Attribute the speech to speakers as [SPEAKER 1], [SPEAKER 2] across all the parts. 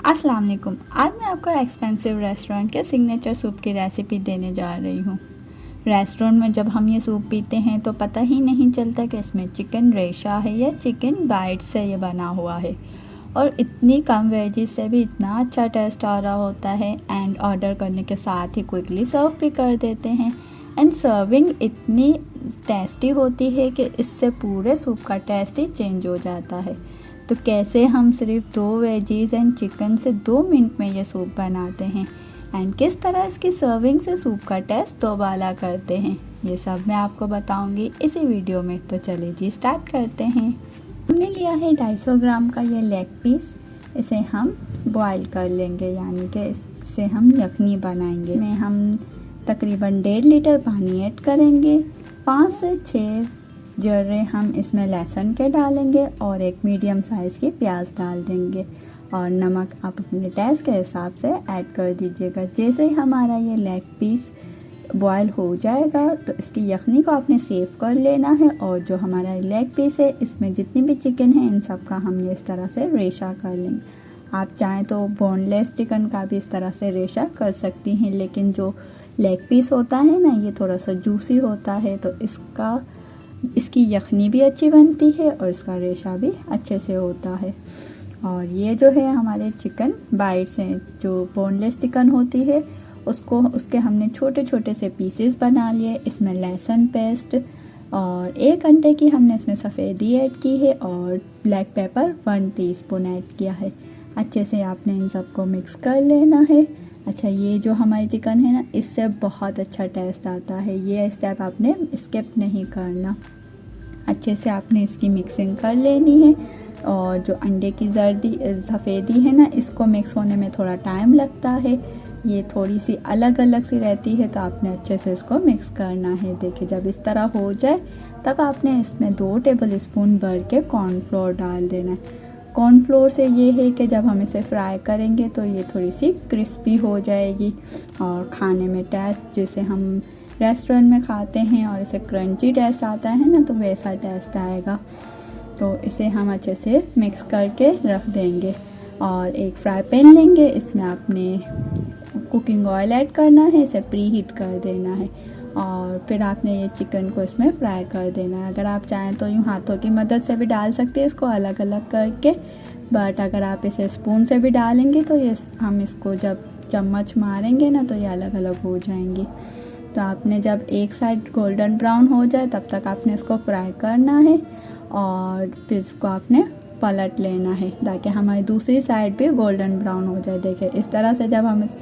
[SPEAKER 1] अस्सलाम वालेकुम। आज मैं आपको एक्सपेंसिव रेस्टोरेंट के सिग्नेचर सूप की रेसिपी देने जा रही हूँ। रेस्टोरेंट में जब हम ये सूप पीते हैं तो पता ही नहीं चलता कि इसमें चिकन रेशा है या चिकन बाइट से ये बना हुआ है, और इतनी कम वेजेस से भी इतना अच्छा टेस्ट आ रहा होता है। एंड ऑर्डर करने के साथ ही क्विकली सर्व भी कर देते हैं। एंड सर्विंग इतनी टेस्टी होती है कि इससे पूरे सूप का टेस्ट ही चेंज हो जाता है। तो कैसे हम सिर्फ 2 वेजीज एंड चिकन से 2 मिनट में ये सूप बनाते हैं एंड किस तरह इसकी सर्विंग से सूप का टेस्ट दोबारा करते हैं, ये सब मैं आपको बताऊंगी इसी वीडियो में। तो चलिए जी स्टार्ट करते हैं। हमने लिया है 250 ग्राम का ये लेग पीस। इसे हम बॉईल कर लेंगे, यानी कि इससे हम यखनी बनाएंगे। इसमें हम तकरीबन 1.5 लीटर पानी ऐड करेंगे। 5 से 6 जर्रे हम इसमें लहसुन के डालेंगे और एक मीडियम साइज़ की प्याज डाल देंगे, और नमक आप अपने टेस्ट के हिसाब से ऐड कर दीजिएगा। जैसे ही हमारा ये लेग पीस बॉयल हो जाएगा तो इसकी यखनी को आपने सेव कर लेना है, और जो हमारा लेग पीस है इसमें जितनी भी चिकन है इन सब का हम ये इस तरह से रेशा कर लेंगे। आप चाहें तो बोनलेस चिकन का भी इस तरह से रेशा कर सकती हैं, लेकिन जो लेग पीस होता है ना ये थोड़ा सा जूसी होता है, तो इसकी यखनी भी अच्छी बनती है और इसका रेशा भी अच्छे से होता है। और ये जो है हमारे चिकन बाइट्स हैं, जो बोनलेस चिकन होती है उसके हमने छोटे छोटे से पीसेस बना लिए। इसमें लहसुन पेस्ट और 1 अंडे की हमने इसमें सफ़ेदी ऐड की है, और ब्लैक पेपर 1 टीस्पून ऐड किया है। अच्छे से आपने इन सबको मिक्स कर लेना है। अच्छा, ये जो हमारी चिकन है ना इससे बहुत अच्छा टेस्ट आता है, ये स्टेप आपने स्किप नहीं करना। अच्छे से आपने इसकी मिक्सिंग कर लेनी है, और जो अंडे की सफ़ेदी है ना इसको मिक्स होने में थोड़ा टाइम लगता है, ये थोड़ी सी अलग अलग सी रहती है, तो आपने अच्छे से इसको मिक्स करना है। देखिए जब इस तरह हो जाए तब आपने इसमें 2 टेबल स्पून भर के कॉर्नफ्लोर डाल देना है। कॉर्नफ्लोर से ये है कि जब हम इसे फ्राई करेंगे तो ये थोड़ी सी क्रिस्पी हो जाएगी, और खाने में टेस्ट जैसे हम रेस्टोरेंट में खाते हैं और इसे क्रंची टेस्ट आता है ना, तो वैसा टेस्ट आएगा। तो इसे हम अच्छे से मिक्स करके रख देंगे, और एक फ्राई पैन लेंगे। इसमें आपने कुकिंग ऑयल ऐड करना है, इसे प्री हीट कर देना है, और फिर आपने ये चिकन को इसमें फ्राई कर देना है। अगर आप चाहें तो यूँ हाथों की मदद से भी डाल सकते हैं इसको अलग अलग करके, बट अगर आप इसे स्पून से भी डालेंगे तो ये हम इसको जब चम्मच मारेंगे ना तो ये अलग अलग हो जाएंगी। तो आपने जब एक साइड गोल्डन ब्राउन हो जाए तब तक आपने इसको फ्राई करना है, और फिर इसको आपने पलट लेना है ताकि हमारी दूसरी साइड भी गोल्डन ब्राउन हो जाए। देखिए इस तरह से जब हम इस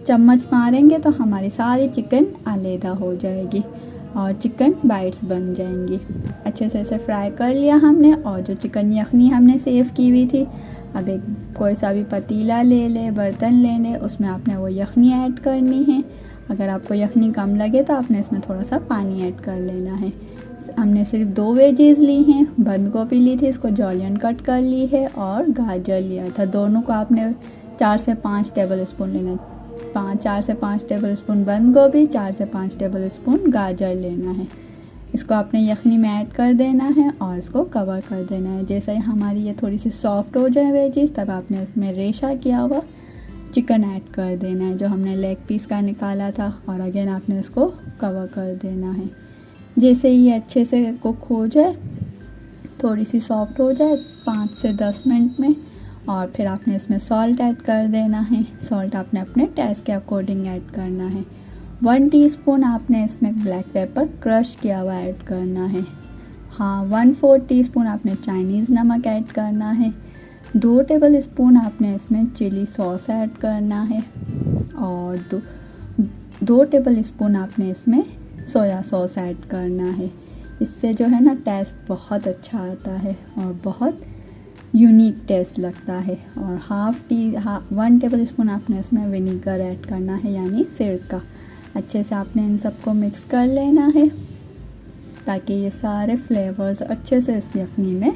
[SPEAKER 1] चम्मच मारेंगे तो हमारी सारी चिकन अलहदा हो जाएगी और चिकन बाइट्स बन जाएंगी। अच्छे से इसे फ्राई कर लिया हमने, और जो चिकन यखनी हमने सेव की हुई थी, अब एक कोई सा भी पतीला ले ले, बर्तन ले ले, उसमें आपने वो यखनी ऐड करनी है। अगर आपको यखनी कम लगे तो आपने इसमें थोड़ा सा पानी ऐड कर लेना है। हमने सिर्फ 2 वेजीज ली हैं, बंद गोभी ली थी, इसको जॉलियन कट कर ली है, और गाजर लिया था। दोनों को आपने 4 से 5 टेबल स्पून लेना, 4 से 5 टेबल स्पून बंद गोभी, 4 से 5 टेबल स्पून गाजर लेना है। इसको आपने यखनी में ऐड कर देना है और इसको कवर कर देना है। जैसे ही हमारी ये थोड़ी सी सॉफ्ट हो जाए वेजीज, तब आपने इसमें रेशा किया हुआ चिकन ऐड कर देना है जो हमने लेग पीस का निकाला था, और अगेन आपने इसको कवर कर देना है। जैसे ही ये अच्छे से कुक हो जाए, थोड़ी सी सॉफ्ट हो जाए 5 से 10 मिनट में, और फिर आपने इसमें सॉल्ट ऐड कर देना है। सॉल्ट आपने अपने टेस्ट के अकॉर्डिंग ऐड करना है। 1 टीस्पून आपने इसमें ब्लैक पेपर क्रश किया हुआ ऐड करना है। हाँ, 1/4 टीस्पून आपने चाइनीज़ नमक ऐड करना है। 2 टेबल स्पून आपने इसमें चिली सॉस ऐड करना है, और 2 टेबल स्पून आपने इसमें सोया सॉस ऐड करना है। इससे जो है ना टेस्ट बहुत अच्छा आता है और बहुत यूनिक टेस्ट लगता है। और 1 टेबल स्पून आपने इसमें विनीगर ऐड करना है, यानी सिरका। अच्छे से आपने इन सबको मिक्स कर लेना है ताकि ये सारे फ्लेवर्स अच्छे से इस यखनी में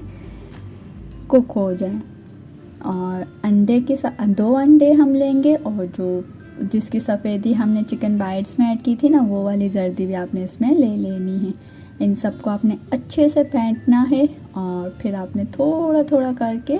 [SPEAKER 1] कुक हो जाएं। और अंडे के साथ 2 अंडे हम लेंगे, और जिसकी सफ़ेदी हमने चिकन बाइट्स में ऐड की थी ना, वो वाली जर्दी भी आपने इसमें ले लेनी है। इन सबको आपने अच्छे से फेंटना है, और फिर आपने थोड़ा थोड़ा करके